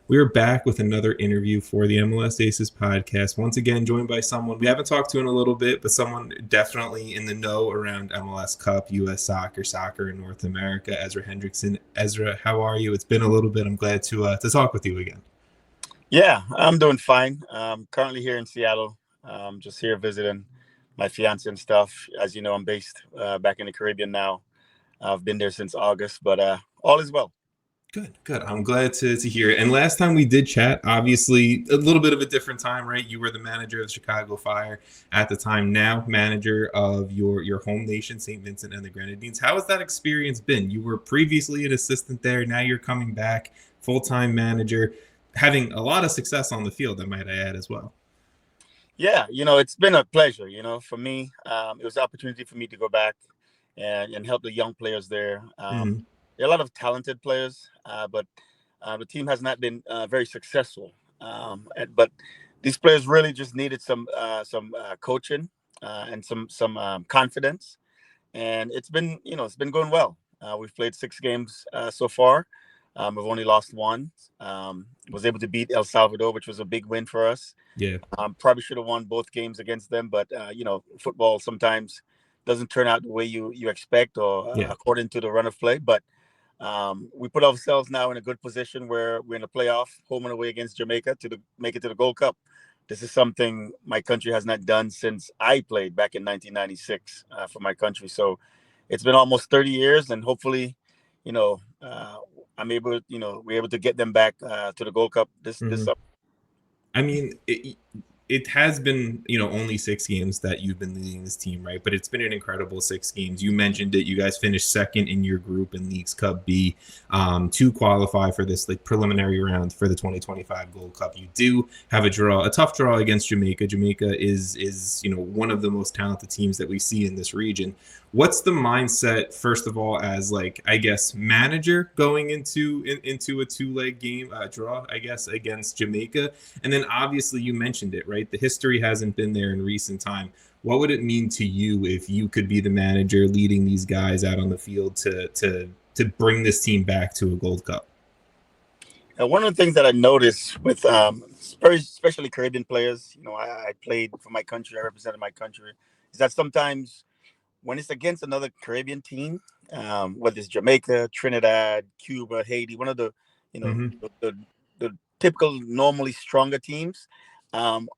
We're back with another interview for the MLS Aces Podcast. Once again, joined by someone we haven't talked to in a little bit, but someone definitely in the know around MLS Cup, U.S. soccer in North America, Ezra Hendrickson. Ezra, how are you? It's been a little bit. I'm glad to talk with you again. Yeah, I'm doing fine. Currently here in Seattle, just here visiting my fiance and stuff. As you know, I'm based back in the Caribbean now. I've been there since August, but all is well. Good. I'm glad to hear it. And last time we did chat, obviously a little bit of a different time, right? You were the manager of the Chicago Fire at the time, now manager of your home nation, St. Vincent and the Grenadines. How has that experience been? You were previously an assistant there. Now you're coming back, full-time manager, having a lot of success on the field, I might add as well. Yeah, it's been a pleasure, for me. It was an opportunity for me to go back and help the young players there. There are a lot of talented players, but the team has not been very successful. But these players really just needed some coaching and some confidence, and it's been going well. We've played 6 games so far. We've only lost one. Was able to beat El Salvador, which was a big win for us. Yeah. Probably should have won both games against them, but football sometimes doesn't turn out the way you expect or according to the run of play. But we put ourselves now in a good position where we're in a playoff, home and away against Jamaica to make it to the Gold Cup. This is something my country has not done since I played back in 1996 for my country. So it's been almost 30 years, and hopefully, I'm able, we're able to get them back to the Gold Cup this summer. I mean, it has been, only 6 games that you've been leading this team, right? But it's been an incredible 6 games. You mentioned it. You guys finished second in your group in Leagues Cup B to qualify for this preliminary round for the 2025 Gold Cup. You do have a tough draw against Jamaica. Jamaica is one of the most talented teams that we see in this region. What's the mindset, first of all, as manager going into a 2-leg game draw, against Jamaica? And then obviously you mentioned it, right? The history hasn't been there in recent time. What would it mean to you if you could be the manager leading these guys out on the field to bring this team back to a Gold Cup? One of the things that I noticed with especially Caribbean players, I played for my country, I represented my country, is that sometimes when it's against another Caribbean team, whether it's Jamaica, Trinidad, Cuba, Haiti, one of the the typical normally stronger teams,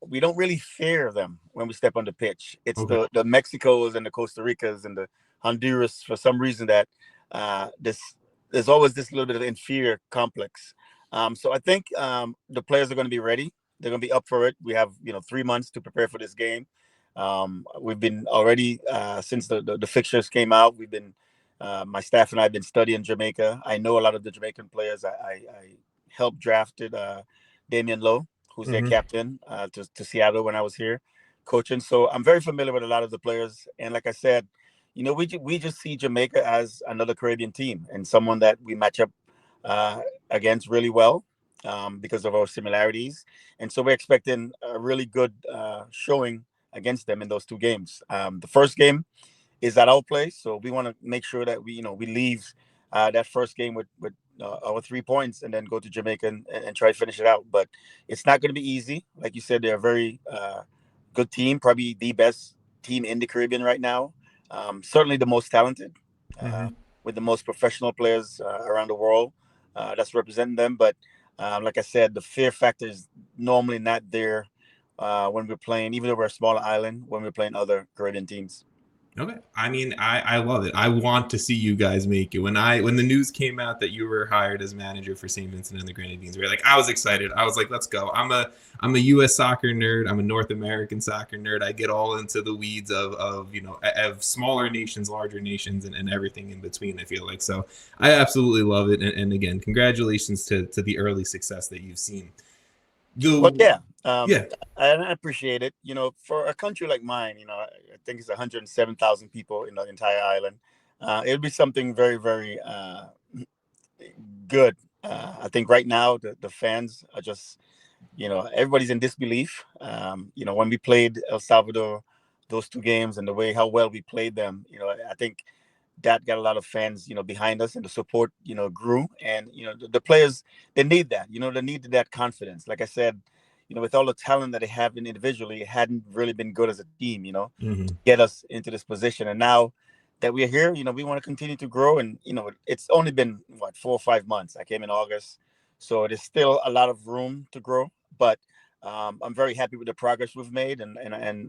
we don't really fear them when we step on the pitch. It's the Mexicos and the Costa Ricas and the Honduras, for some reason, that there's always this little bit of inferior complex. So I think the players are going to be ready. They're going to be up for it. We have 3 months to prepare for this game. We've been already since the fixtures came out. We've been my staff and I have been studying Jamaica. I know a lot of the Jamaican players. I helped drafted Damian Lowe, who's their captain, to Seattle when I was here coaching. So I'm very familiar with a lot of the players. And like I said, we just see Jamaica as another Caribbean team and someone that we match up against really well because of our similarities. And so we're expecting a really good showing against them in those 2 games. The first game is at our place, so we want to make sure that we leave that first game with our 3 points and then go to Jamaica and try to finish it out. But it's not going to be easy. Like you said, they're a very good team, probably the best team in the Caribbean right now. Certainly the most talented, with the most professional players around the world that's representing them. But like I said, the fear factor is normally not there when we're playing, even though we're a smaller island, when we're playing other Caribbean teams. Okay. I mean, I love it. I want to see you guys make it. When the news came out that you were hired as manager for St. Vincent and the Grenadines, right? I was excited. I was like, let's go. I'm a U.S. soccer nerd. I'm a North American soccer nerd. I get all into the weeds of smaller nations, larger nations, and everything in between, I feel like. So I absolutely love it. And again, congratulations to the early success that you've seen. I appreciate it. For a country like mine, I think it's 107,000 people in the entire island. It'll be something very, very good. I think right now the fans are just, everybody's in disbelief. When we played El Salvador, those 2 games and how well we played them, I think that got a lot of fans, behind us, and the support, grew. And the players, they need that. They needed that confidence. Like I said, with all the talent that they have individually, it hadn't really been good as a team. Hmm. Get us into this position. And now that we're here, we want to continue to grow. And it's only been what, 4 or 5 months. I came in August, so there's still a lot of room to grow. But I'm very happy with the progress we've made, and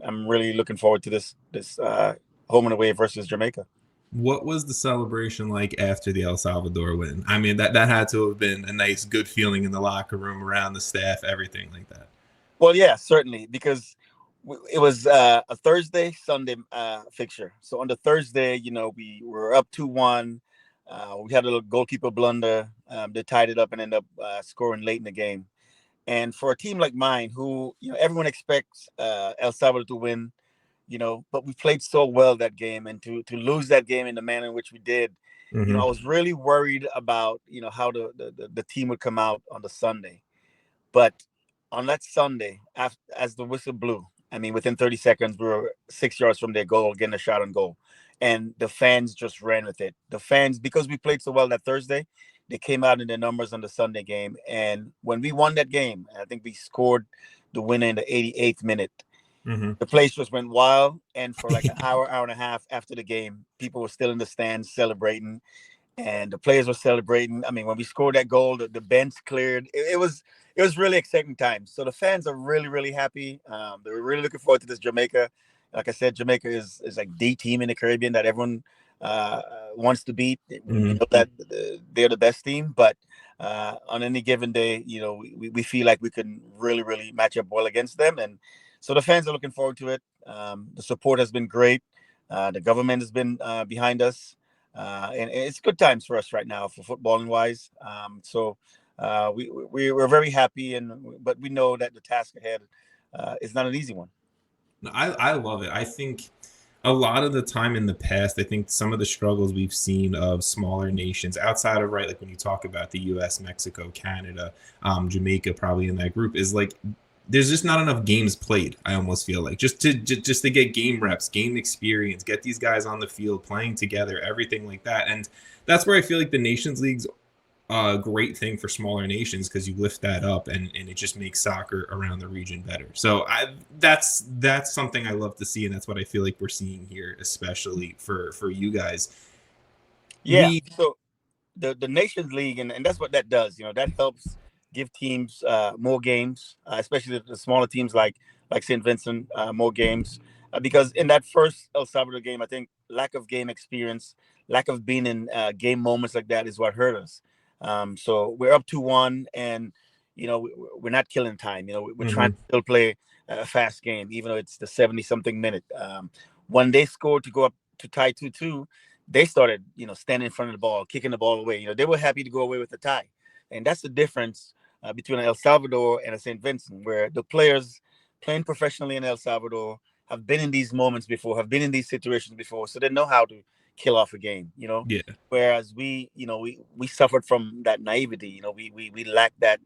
I'm really looking forward to this home and away versus Jamaica. What was the celebration like after the El Salvador win? I mean, that had to have been a nice, good feeling in the locker room, around the staff, everything like that. Well, yeah, certainly, because it was a Thursday Sunday fixture. So on the Thursday, we were up 2-1. We had a little goalkeeper blunder. They tied it up and ended up scoring late in the game. And for a team like mine, who everyone expects El Salvador to win, but we played so well that game, and to lose that game in the manner in which we did, I Hmm. was really worried about how the team would come out on the Sunday. But on that Sunday, after, as the whistle blew, I mean, within 30 seconds, we were 6 yards from their goal, getting a shot on goal. And the fans just ran with it. The fans, because we played so well that Thursday, they came out in their numbers on the Sunday game. And when we won that game, I think we scored the winner in the 88th minute. Hmm. The place just went wild. And for like an hour and a half after the game, people were still in the stands celebrating, and the players were celebrating. I mean, when we scored that goal, the bench cleared. It was really exciting times. So the fans are really, really happy. They were really looking forward to this Jamaica. Like I said, Jamaica is like the team in the Caribbean that everyone uh, wants to beat. We Hmm. know that they're the best team, but on any given day, we feel like we can really, really match up well against them. And so the fans are looking forward to it. The support has been great. The government has been behind us. And it's good times for us right now for footballing wise. We're very happy, but we know that the task ahead is not an easy one. I love it. I think a lot of the time in the past, I think some of the struggles we've seen of smaller nations outside of, right, like when you talk about the US, Mexico, Canada, Jamaica, probably in that group, is like there's just not enough games played. I almost feel like just to get game reps, game experience, get these guys on the field playing together, everything like that. And that's where I feel like the Nations Leagues a great thing for smaller nations, because you lift that up, and it just makes soccer around the region better. So that's something I love to see, and that's what I feel like we're seeing here, especially for you guys. Yeah. We So the Nations League, and that's what that does. That helps give teams more games, especially the smaller teams like St. Vincent, more games. Because in that first El Salvador game, I think lack of game experience, lack of being in game moments like that is what hurt us. So we're up 2-1, and we're not killing time. We're trying Mhm. to still play a fast game, even though it's the 70 something minute. When they scored to go up to tie 2-2, they started, standing in front of the ball, kicking the ball away. They were happy to go away with the tie. And that's the difference between El Salvador and a St. Vincent, where the players playing professionally in El Salvador have been in these moments before, have been in these situations before, so they know how to kill off a game. Yeah. Whereas we suffered from that naivety. We lacked that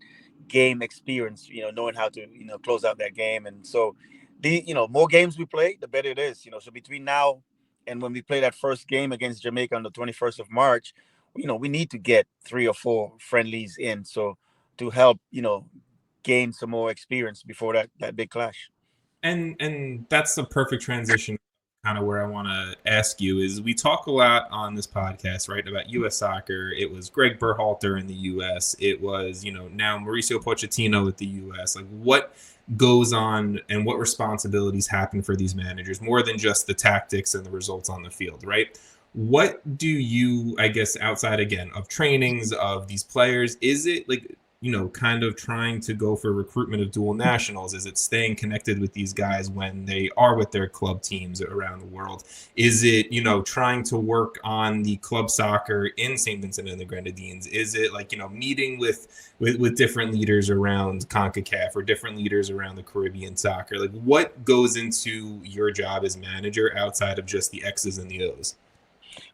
game experience, knowing how to, close out that game. And so more games we play, the better it is. So between now and when we play that first game against Jamaica on the 21st of March, we need to get 3 or 4 friendlies in, so to help, gain some more experience before that big clash. And that's the perfect transition, kind of where I want to ask you is, we talk a lot on this podcast, right, about US soccer. It was Greg Berhalter in the US, it was now Mauricio Pochettino with the US. Like, what goes on and what responsibilities happen for these managers, more than just the tactics and the results on the field, right? What do you, I guess, outside again of trainings of these players, is it like kind of trying to go for recruitment of dual nationals? Is it staying connected with these guys when they are with their club teams around the world? Is it, trying to work on the club soccer in St. Vincent and the Grenadines? Is it like, meeting with different leaders around CONCACAF or different leaders around the Caribbean soccer? Like, what goes into your job as manager outside of just the X's and the O's?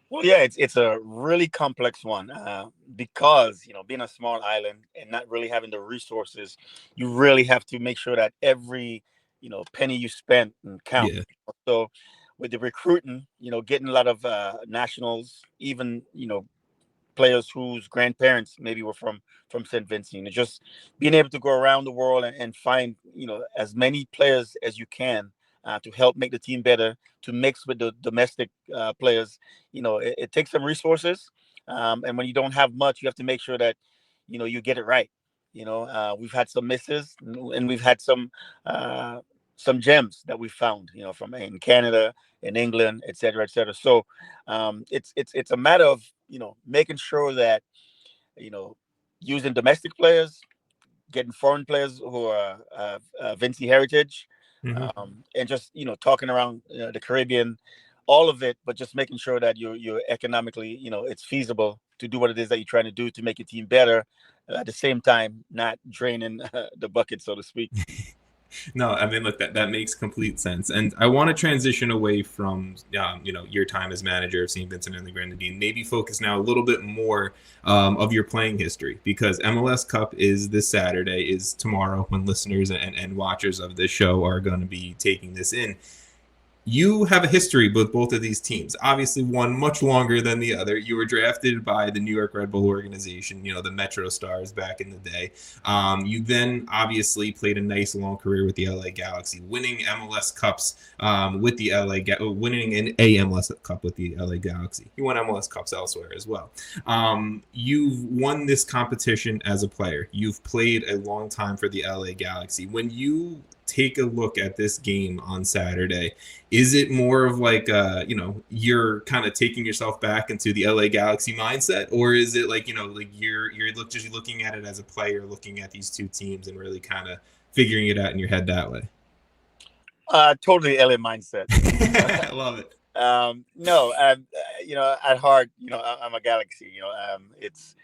Well, yeah, it's a really complex one, because being a small island and not really having the resources, you really have to make sure that every penny you spend count. Yeah. So with the recruiting, getting a lot of nationals, even players whose grandparents maybe were from St. Vincent. Just being able to go around the world and find as many players as you can to help make the team better, to mix with the domestic players. It takes some resources, and when you don't have much, you have to make sure that you get it right. We've had some misses, and we've had some gems that we found, from in Canada, in England, et cetera, et cetera. So it's a matter of making sure that using domestic players, getting foreign players who are Vinci heritage, and just talking around the Caribbean, all of it, but just making sure that you're economically, it's feasible to do what it is that you're trying to do to make your team better, at the same time not draining the bucket, so to speak. No, I mean, look, that makes complete sense. And I want to transition away from, your time as manager of St. Vincent and the Grenadines. Maybe focus now a little bit more of your playing history, because MLS Cup is this Saturday, is tomorrow, when listeners and watchers of this show are going to be taking this in. You have a history with both of these teams. Obviously, one much longer than the other. You were drafted by the New York Red Bull organization, the Metro Stars back in the day. You then obviously played a nice long career with the LA Galaxy, winning MLS Cups with the winning an MLS Cup with the LA Galaxy. You won MLS Cups elsewhere as well. You've won this competition as a player. You've played a long time for the LA Galaxy. When you take a look at this game on Saturday, is it more of like you're kind of taking yourself back into the LA Galaxy mindset, or is it like you're just looking at it as a player, looking at these two teams and really kind of figuring it out in your head that way? Totally LA mindset. I love it. No, at heart, I'm a Galaxy. It's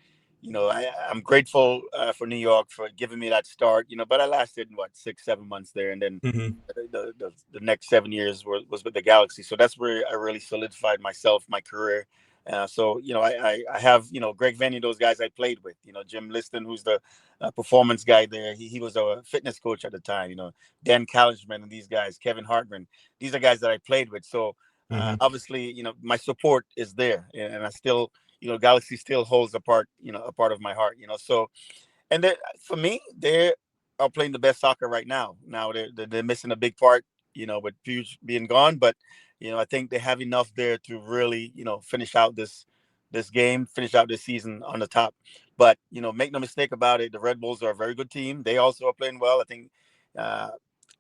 I'm grateful for New York for giving me that start. But I lasted 6-7 months there, and then the next 7 years was with the Galaxy. So that's where I really solidified myself, my career. So I have Greg Venny, those guys I played with. Jim Liston, who's the performance guy there. He was a fitness coach at the time. Dan Kalishman and these guys, Kevin Hartman. These are guys that I played with. So obviously, my support is there, and I still. Galaxy still holds a part of my heart. So, and for me, they are playing the best soccer right now. Now they're missing a big part, with Puig being gone, but I think they have enough there to really, finish out this game, finish out this season on the top. But make no mistake about it, the Red Bulls are a very good team. They also are playing well. I think,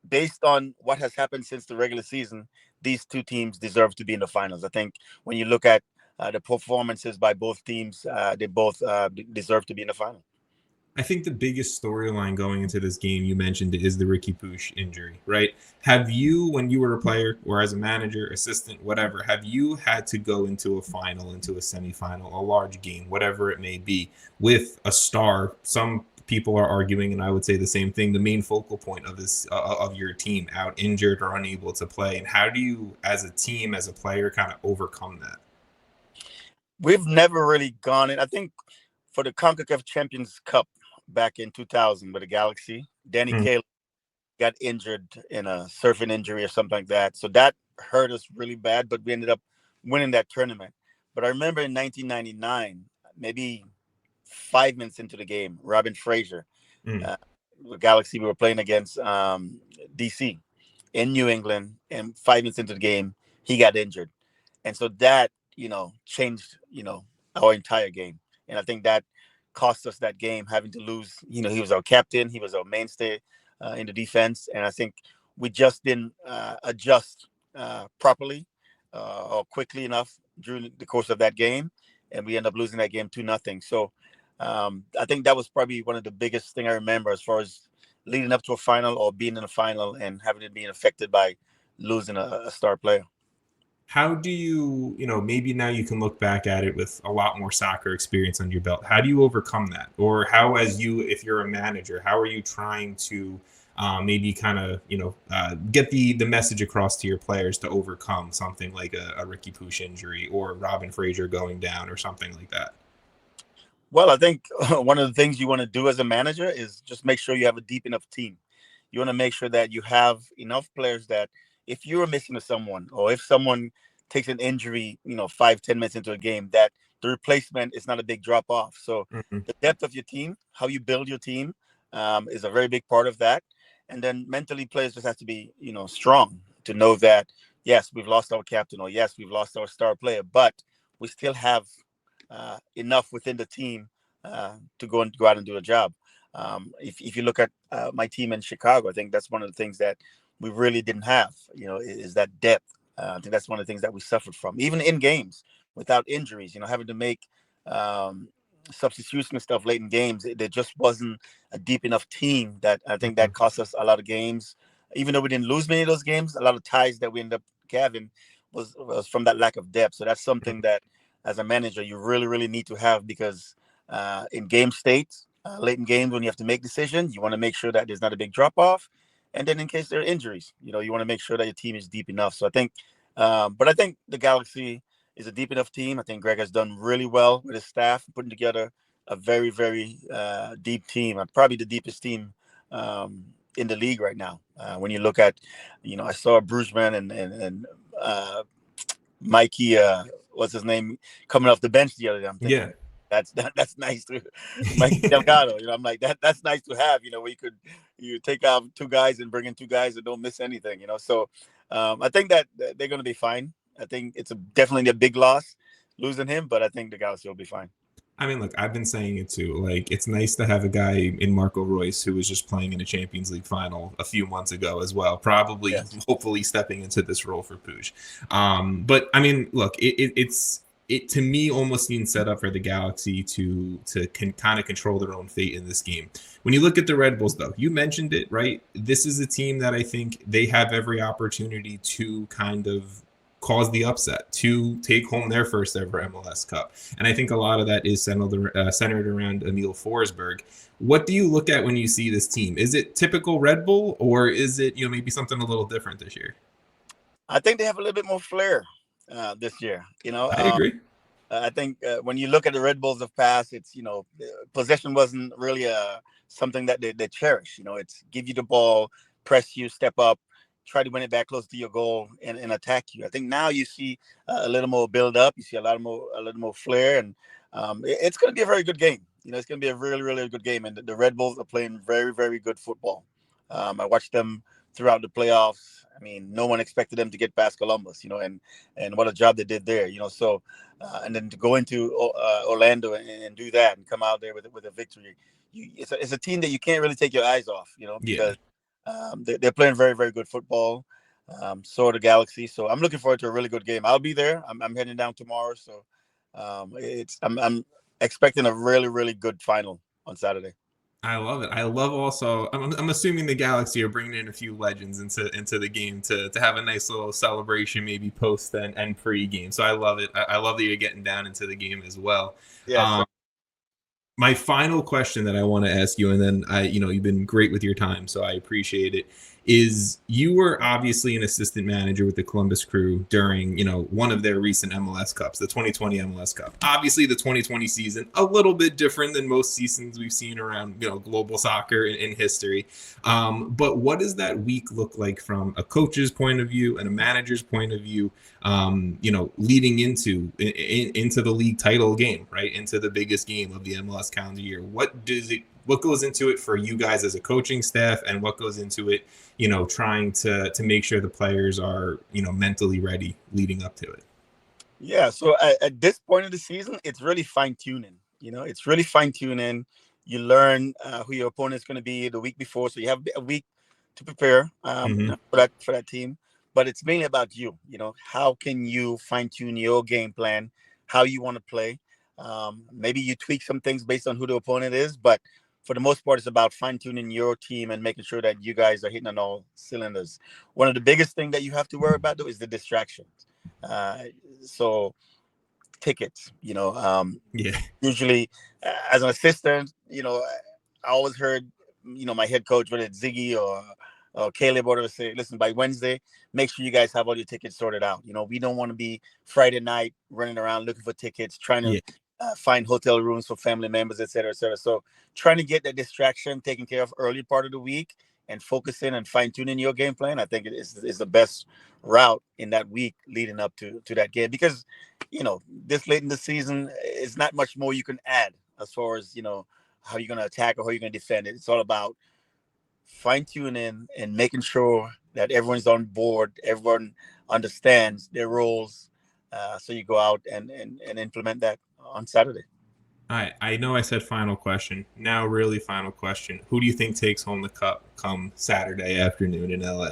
based on what has happened since the regular season, these two teams deserve to be in the finals. I think when you look at the performances by both teams, they both deserve to be in the final. I think the biggest storyline going into this game, you mentioned, is the Riqui Puig injury, right? Have you, when you were a player or as a manager, assistant, whatever, have you had to go into a final, into a semifinal, a large game, whatever it may be, with a star? Some people are arguing, and I would say the same thing, the main focal point of this of your team out injured or unable to play. And how do you, as a team, as a player, kind of overcome that? We've never really gone in. I think for the CONCACAF Champions Cup back in 2000 with the Galaxy, Danny Kaler got injured in a surfing injury or something like that. So that hurt us really bad, but we ended up winning that tournament. But I remember in 1999, maybe 5 minutes into the game, Robin Fraser, the Galaxy, we were playing against DC in New England, and 5 minutes into the game, he got injured. And so that changed, our entire game. And I think that cost us that game, having to lose. He was our captain. He was our mainstay in the defense. And I think we just didn't adjust properly or quickly enough during the course of that game. And we ended up losing that game 2-0. So I think that was probably one of the biggest thing I remember as far as leading up to a final or being in a final and having it being affected by losing a star player. How do you, maybe now you can look back at it with a lot more soccer experience on your belt. How do you overcome that? Or how, if you're a manager, how are you trying to maybe kind of, get the message across to your players to overcome something like a Riqui Puig injury or Robin Fraser going down or something like that? Well, I think one of the things you want to do as a manager is just make sure you have a deep enough team. You want to make sure that you have enough players that if you're missing to someone, or if someone takes an injury, 5-10 minutes into a game, that the replacement is not a big drop off. So Mhm. the depth of your team, how you build your team, is a very big part of that. And then mentally, players just have to be, strong to know that yes, we've lost our captain, or yes, we've lost our star player, but we still have enough within the team to go out and do a job. If you look at my team in Chicago, I think that's one of the things that we really didn't have. Is that depth. I think that's one of the things that we suffered from, even in games without injuries. Having to make um, substitution and stuff late in games. There just wasn't a deep enough team that I think that Mhm. cost us a lot of games. Even though we didn't lose many of those games, a lot of ties that we ended up having was from that lack of depth. So that's something that, as a manager, you really, really need to have, because in game states, late in games when you have to make decisions, you want to make sure that there's not a big drop off. And then in case there are injuries, you want to make sure that your team is deep enough. So I think, but I think the Galaxy is a deep enough team. I think Greg has done really well with his staff, putting together a very, very deep team. Probably the deepest team in the league right now. When you look at, I saw Bruceman and Mikey, what's his name, coming off the bench the other day. I'm Yeah. thinking that's nice to Mikey Delgado. I'm like that's nice to have. Where you take out two guys and bring in two guys that don't miss anything. So I think that they're going to be fine. I think it's definitely a big loss losing him, but I think the Galaxy will be fine. I mean, look, I've been saying it too. Like, it's nice to have a guy in Marco Royce who was just playing in a Champions League final a few months ago as well. Probably, Yes. hopefully, stepping into this role for Puig. But I mean, look, it to me almost seems set up for the Galaxy to kind of control their own fate in this game. When you look at the Red Bulls, though, you mentioned it, right? This is a team that I think they have every opportunity to kind of cause the upset, to take home their first ever MLS Cup. And I think a lot of that is centered around Emil Forsberg. What do you look at when you see this team? Is it typical Red Bull, or is it maybe something a little different this year? I think they have a little bit more flair this year. I agree. I think when you look at the Red Bulls of past, it's possession wasn't really something that they cherish. It's give you the ball, press you, step up, try to win it back close to your goal, and attack you. I think now you see a little more build up. You see a little more flair, and it's going to be a very good game. It's going to be a really, really good game, and the Red Bulls are playing very, very good football. I watched them throughout the playoffs. I mean, no one expected them to get past Columbus, and what a job they did there, so, and then to go into Orlando and do that and come out there with a victory. It's a team that you can't really take your eyes off, Yeah. because they're playing very, very good football. So are the Galaxy. So I'm looking forward to a really good game. I'll be there. I'm heading down tomorrow. So I'm expecting a really, really good final on Saturday. I love it. I love also. I'm assuming the Galaxy are bringing in a few legends into the game to have a nice little celebration, maybe post and pre-game. So I love it. I love that you're getting down into the game as well. Yes. My final question that I want to ask you, and then you've been great with your time, so I appreciate it, is you were obviously an assistant manager with the Columbus Crew during, one of their recent MLS Cups, the 2020 MLS Cup. Obviously, the 2020 season, a little bit different than most seasons we've seen around, global soccer in history. But what does that week look like from a coach's point of view and a manager's point of view, leading into the league title game, right? Into the biggest game of the MLS calendar year. What goes into it for you guys as a coaching staff, and what goes into it, trying to make sure the players are, mentally ready leading up to it? Yeah. So at this point of the season, it's really fine tuning. It's really fine tuning. You learn who your opponent's going to be the week before, so you have a week to prepare for that team. But it's mainly about you. How can you fine tune your game plan, how you want to play. Maybe you tweak some things based on who the opponent is, but for the most part, it's about fine tuning your team and making sure that you guys are hitting on all cylinders. One of the biggest things that you have to worry about, though, is the distractions. So tickets, Yeah. usually as an assistant, I always heard, my head coach, whether it's Ziggy or Caleb, or whatever, say, listen, by Wednesday, make sure you guys have all your tickets sorted out. We don't want to be Friday night running around looking for tickets, trying to find hotel rooms for family members, et cetera, et cetera. So trying to get that distraction taken care of early part of the week and focus in and fine tuning your game plan, I think it is the best route in that week leading up to that game. Because, this late in the season, it's not much more you can add as far as, how you're going to attack or how you're going to defend it. It's all about fine tuning and making sure that everyone's on board, everyone understands their roles. So you go out and implement that on Saturday. I know I said final question. Now, really final question. Who do you think takes home the cup come Saturday afternoon in LA?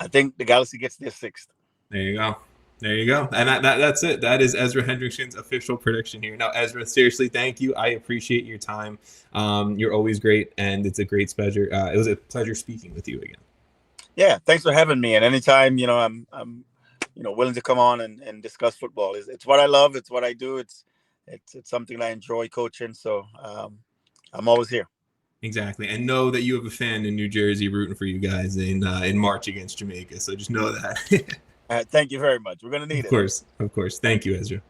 I think the Galaxy gets their 6th. There you go. There you go. And that's it. That is Ezra Hendrickson's official prediction here. Now, Ezra, seriously, thank you. I appreciate your time. You're always great, and it's a great pleasure. It was a pleasure speaking with you again. Yeah, thanks for having me. And anytime, I'm willing to come on and discuss football. It's what I love. It's what I do. It's something I enjoy coaching. So I'm always here. Exactly. And know that you have a fan in New Jersey rooting for you guys in March against Jamaica. So just know that. All right, thank you very much. We're going to need it. Of course. Thank you, Ezra.